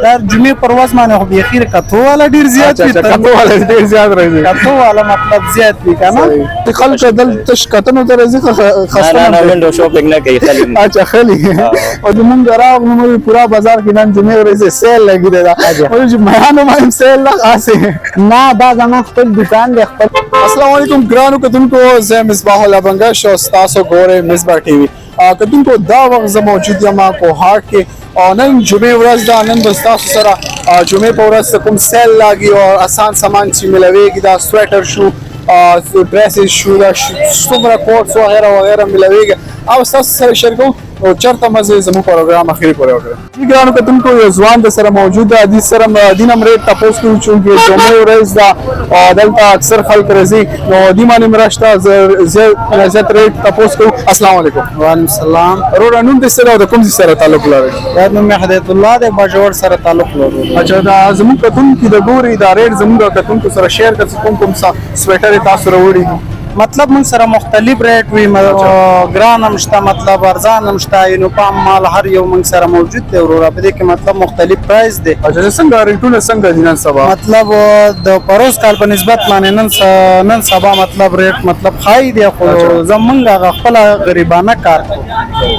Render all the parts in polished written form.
دا جمعې پر ورځ باندې خو بیخي کتو والا ډېر زیات وي. کتو والا ډېر زیات راځي. کتو والا مطلب زیات وي که نه. خلک دلته کتنو ته راځي خسته نه ونډو شاپینګ نه کوي خلک. اچھا خلی او زمونږ راغلو نو پورا بازار کې نن جمعې ورځې سیل لګېدی ده. وایي چې میانو باندې سیل نه خاصې نه دا زما خپل دکان دی خپل. السلام علیکم ګرانو کتونکو، زه مصباح الله بنګش او ستاسو ګورئ مصباح ټي وي. کتونکو دا وخت زه موجود یم کوهاټ کې او نن جمعې ورځ ده. نن به ستاسو سره جمعې په ورځ کوم سیل لاګي او اسان سامان چې ملویږي دا سویټر شو ډریسز شو دا څومره کوټس وغیره وغیره ملویږي او ستاسو سره شریکو او چرته مزه زموږ پروګرام اخري پورې وکړو. ګرانو کتونکو یو ځوان د سره موجود ده، د سره دینم ریټ تاسو کوم چې جمعې ورځ ده او دلته اکثر خلک راځي نو دی باندې مرشته زیات ریټ تاسو کوم. السلام علیکم. وعلیکم السلام. ورور نوم د سره د کوم سره تعلق لري؟ دا نوم هدایت الله د باجوړ سره تعلق لري. اچھا دا زموږ کتونکو د ګوري دا ریټ زموږ کتونکو سره شیر کړئ کوم سویټر تاسو راوړي. مطلب من سره مختلف ریټ وي، ګران هم شته مطلب ارزان هم شته، یونیفارم مال هر یو من سره موجود دی وروره. په دې کې مطلب مختلف پرایس دی. اچھا څنګه ریټونه څنګه دي نن سبا؟ مطلب د پروز کال په نسبت باندې نن سبا مطلب ریټ مطلب خای دی خو زمونږ خپل غریبانه کار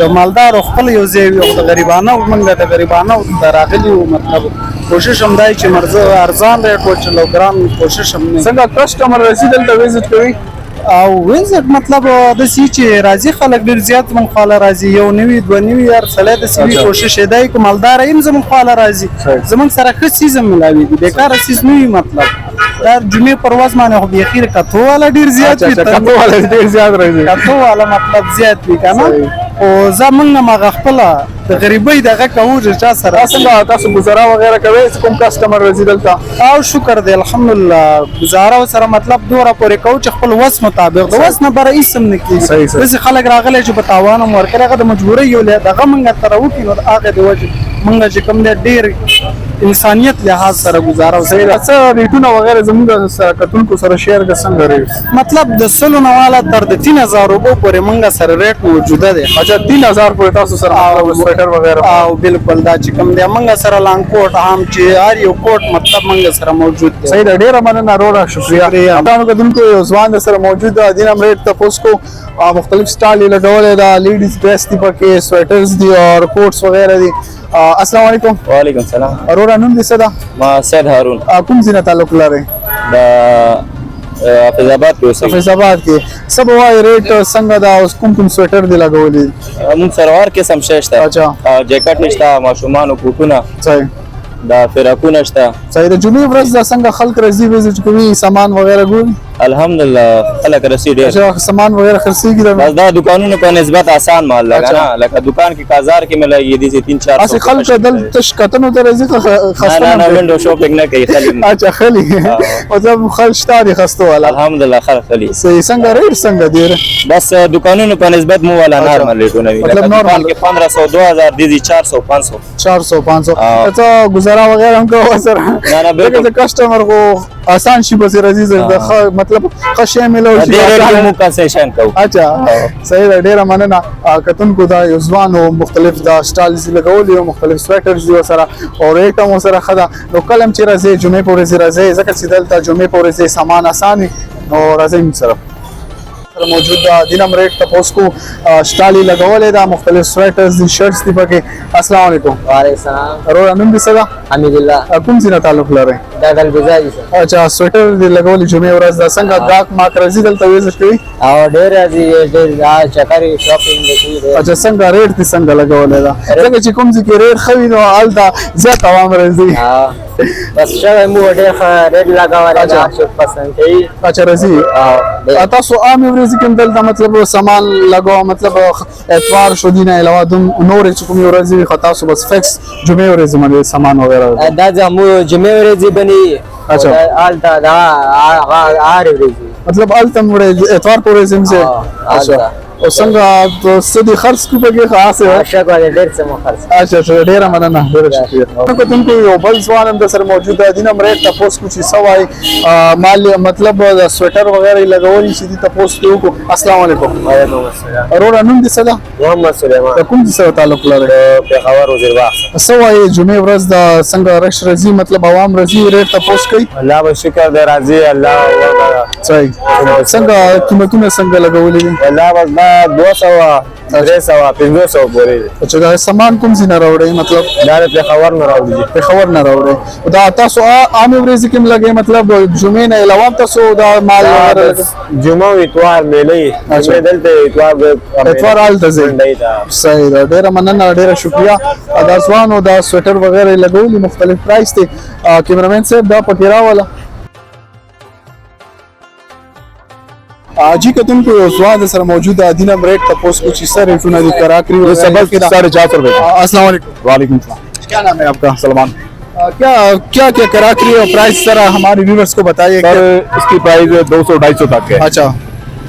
د مالدار خپل یو ځای وي او د غریبانه موږ د غریبانه راغلي وو. مطلب کوشش هم دی چې مرزه ارزان ریټ وچلو، ګران کوشش هم نه. څنګه کسٹمر رسیدل ته وزټ کوي او وزټ مطلب د سی چې راځي خلک ډیر زیات من خاله راځي، یو نوی دوه نوی هر سړی د سی کوشش دی کوم مالدار ایم زمون خاله راځي زمون سره ښه سیز ملاوي دي بیکاره سیز نه مطلب دا جمعې پر ورځ باندې خو بیخي کتو والا ډیر زیات وي. کتو والا ډیر زیات راځي. کتو والا مطلب زیات وي کنه او زمونږ ما خپل د غریبۍ دغه کوو چې چا سره څنګه تاسو گزاره وغیرہ کوي کوم کسٹمر رسیدل تا او شکر دی الحمدلله گزاره سره مطلب دوره پورې کوو چې خپل وس مطابق د وس نه بره اسم نه کیږي. بس خلک راغلي چې په تاوان ورکړي هغه د مجبورۍ یو دغه مونږ تر وکړو نو هغه د وجه مونږ چې کوم دی ډیر انسانیت لحاظ سره گزاره وسره څه ریټونه وغیرہ زموږ سره کتونکو سره شیر که څنګه ریټ مطلب د سلو نه والا تر د 3000 روپو پورې مونږ سره ریټ موجوده دی. اچھا 3000 پورې تاسو سره سویټر وغیرہ او بالکل دا چې کوم دی مونږ سره لانګ کوټ هم چې هر یو کوټ مطلب مونږ سره موجود دی. صحیح ده، ډیره مننه وروره، شکریہ. تاسو کتونکو یو ځوان سره موجود ده، دینم ریټ تاسو کو مختلف سټایل لګولې ده، لیډیز ډریس دی پکې سویټرز دی او کوټس وغیرہ دی. السلام علیکم. وعلیکم السلام. وروره نوم دې څه ده؟ ما سید هارون. کوم ځای نه تعلق لري؟ د حافظ آباد کې اوسېږم. حافظ آباد کې څه به وایي ریټ څنګه ده او کوم کوم سویټر دی لګولي؟ موږ سره هر قسم شی شته. اچھا جیکټ نشته، ماشومانو کوټونه صحیح دا فراکونه شته. صحیح د جمعې ورځ دا څنګه خلک راځي وزټ کوي سامان وغیرہ ګوري؟ الحمدلله خلک رسي ډېر. اچھا سامان وغیرہ خرڅېږي بس دا دکانونو په نسبت آسان مال لګا نه لکه دکان کې بازار کې ملایي دي 3-4 اسی خلک دلته کتنو ته راځي خسته نه ونډو شاپینګ نه کوي خلک. اچھا خلی مطلب خلک شته دي خسته والا. الحمدلله خلک خلی. صحیح څنګه ریټ څنګه دی؟ بس دکانونو په نسبت مو والا نارمل ریټونه وي. مطلب نارمل کې 1500 2000 دي 400 500 400 500 اچھا گزارا وغیرہ هم کوو سره نه نه بالکل کسٹمر کو آسان شي بس راځي مطلب خشه ملو شي ډېر مو کنسیشن کوو. اچھا صحیح ده، ډیره مننه. کتونکو دا یو ځوان او مختلف دا سټایلز لګولي او مختلف سویټرز دی سره او ریټ هم سره خدا نو کلم چې راځي جمعې پورې راځي ځکه چې دلته جمعې پورې سامان آسان او راځي سره موجود ده. دینم ریټ تاسو کو سټایل لګولې دا مختلف سویټرز دي شرټس دي پکې. السلام علیکم. وعلیکم السلام. ورور نوم دې څه ده؟ حمید الله. کوم ځای نه تعلق لري؟ دا ګلبزاري. اچھا سویټر دې لګولې جمعې ورځ دا څنګه ګاک ما راځي دلته وزټ کوي؟ او ډېر راځي ډېر چکرې شاپینګ کوي. اچھا څنګه ریټ دې څنګه لګولې ده؟ څنګه چې کوم ځای کې ریټ خوي نو الدا زیات عوام راځي. بس شوی مو ډېر ریټ لګولې ده چې پسند کوي. اچھا راځي تاسو عام ورځ کې دلته مطلب سامان لګاو مطلب اتوار شو دینه علاوه د نور چې کوم ورځ خطا سو بس فکس جمعې ورځ باندې سامان وغیرہ دا زمو جمعې ورځ باندې. اچھا آلتا دا آر ورځ مطلب التم ورځ اتوار پورې زم سے. اچھا او څنګه ستدي خرڅ کو په خاصه عاشق والے ډېر څه مخرڅ. اچھا ډیره مننه ډیره شکریہ. نو کوم یو بل ځوان هم د سره موجود دی نو مریټ تاسو کو چې سوای مال مطلب د سویټر وغیرہ لګولې چې دي تاسو ته وکړو. السلام علیکم. وعلیکم السلام. ورور نوم دې څه ده؟ محمد سليمان. د کوم څه تعلق لري؟ پیښور وزیرباغ. سوای جمعې ورځ د څنګه رش رضی مطلب عوام رضی ریټ تاسو کوي؟ الله به شکر دې راضي الله ورکړه. صحیح. څنګه قیمتونه څنګه لګولې دي؟ والله بس ما 200 300 500 پورې. چې دا سامان کوم ځای نه راوړي مطلب دا په پیښور نه راوړي. پیښور نه راوړي. دا تاسو عام ورځ کې لګي مطلب جمعې نه علاوه تاسو دا مال وغیرہ جمعه او اتوار ملي اچھا. دلته اتوار حال ته ځي. صحیح ده ډیره مننه ډیره شکریا. دا ځوانو دا سویټر وغیرہ لګولي مختلف پرایس دي. کیمرامین صاحب دا پکې راولا جی کتن کو ځوان سره موجود ہے دینم ریٹ تاسو کو چې سر ریټونه دي کراکری ये सबक 450 रुपए का। السلام علیکم. वालेकुम सलाम। क्या नाम है आपका? सलमान क्या क्या क्या कराकरी और प्राइस सर हमारे व्यूअर्स को बताइए. सर इसकी प्राइस 200-250 तक है। अच्छा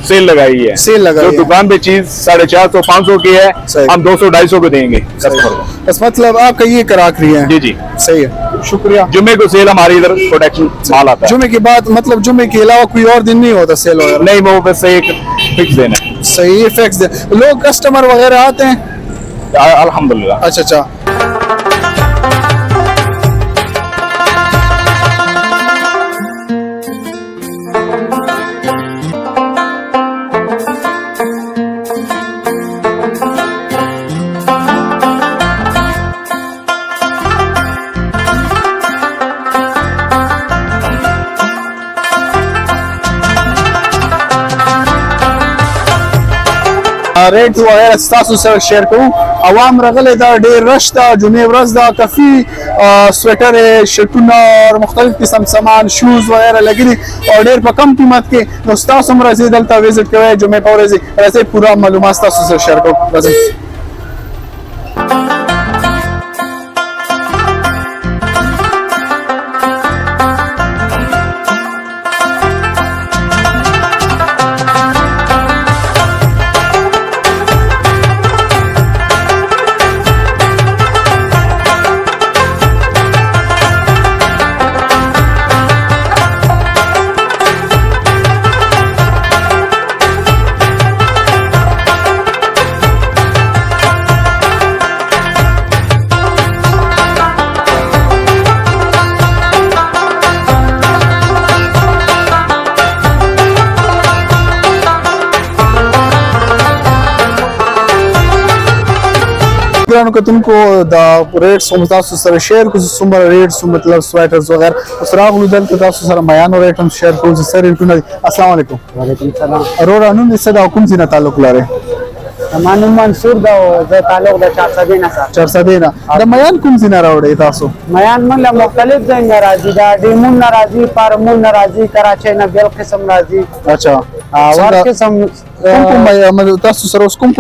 सेल लगाई है। सेल लगाई जो है। दुकान पे चीज 450-500 की है सही। हम 200-250 को देंगे कस्टमर को। बस मतलब आपका ये कराकरी है. जी जी। सही है शुक्रिया. जुम्मे को सेल हमारी इधर प्रोडक्शन माल आता है। जुमे के बाद मतलब जुमे के अलावा कोई और दिन नहीं होता सेल वगैरह? नहीं वो बस एक फिक्स देना है। सही है फिक्स दे. लोग कस्टमर वगैरह आते हैं? अल्हम्दुलिल्लाह। अच्छा अच्छा. ریټ وغیرہ تاسو سره شیر کوم. عوام رغله دا ډیر رش دا جمعې ورځ دا کافي سویټر شرټونه او مختلف قسم سامان شوز وغیرہ لګري او ډیر په کم قیمت کې. نو تاسو هم راځي دلته وزټ کوئ جمعې په ورځ راځي پورا معلومات تاسو سره شیر کوم. راځي ګرانو کتونکو دا ریټس هم تاسو سره شیر کوم څومره ریټس मतलब سویټرز وغیرہ اوس راغلو دلته تاسو سره بیان ریټ هم شیر کوم سره ریټونه. السلام علیکم. وعلیکم السلام. ورور نوم دې څه دا کوم ځای نه تعلق لري؟ مانو منصور دا زه تعلق د 400 نه سره. 400 نه د میان کوم ځای نه راوړی تاسو؟ میان من له مختلف ځای نه راځي. دا ډیمون نه راځي، پارمون نه راځي، کراچۍ نه بل قسم راځي. اچھا ور قسم کوم تاسو سره اوس کوم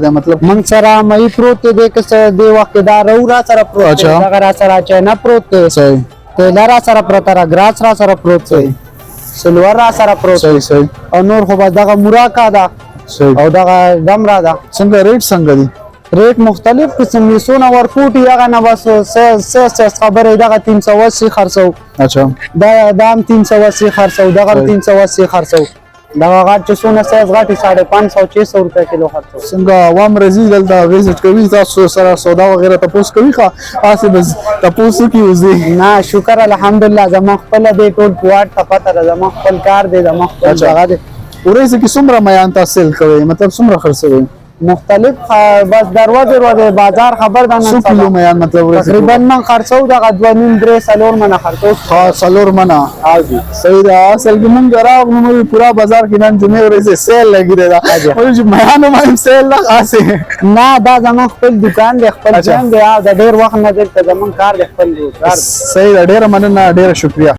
ده مطلب من سره مې پروت دی که څه دی وخت دا را سره پروت دی. دا را سره چې نه پروت دی. صحیح. ته را سره پروت را ګراس را سره پروت دی. سلوار را سره پروت. صحیح صحیح. او نور خو بس دغه موراکا ده. صحیح. او دغه دم را ده. څنګه ریټ څنګه دي؟ ریټ مختلف قسم دي. سونه ورکوټي هغه نه بس څه خبره دغه 380 خرڅو. اچھا دا دام 380 خرڅو. دغه 380 خرڅو. دغه غاټ چې سونه سایز غاټي 550 600 روپے کیلو خرڅو. څنګه عوام رزي دلته وزټ کوي تاسو سره سودا وغیرہ تاسو کوي ښه آسه بس تاسو کی وزي نه شکر الحمدلله. زما خپل دې ټول پواټ ته پته ده. زما خپل کار دی. زما خپل ځای دی. ورځ کې څومره میان تحصیل کوي مطلب څومره خرڅوي؟ مختلف بس دروازه بازار خبر ده. څو کیلو میان مطلب ورځ تقریبا من خرڅو دغه 2.5-3 منه خرڅو. ها څلور منه. صحیح ده. اصل کې مونږ راغلو پورا بازار کې نن جمعې ورځ سیل لګیږي دا ولې میان باندې سیل نه خاصه نه. دا زما خپل دکان دی، خپل ځان دی. دا ډیر وخت نه دلته زمون کار دی، خپل کار. صحیح ده. ډیره مننه ډیره شکریا.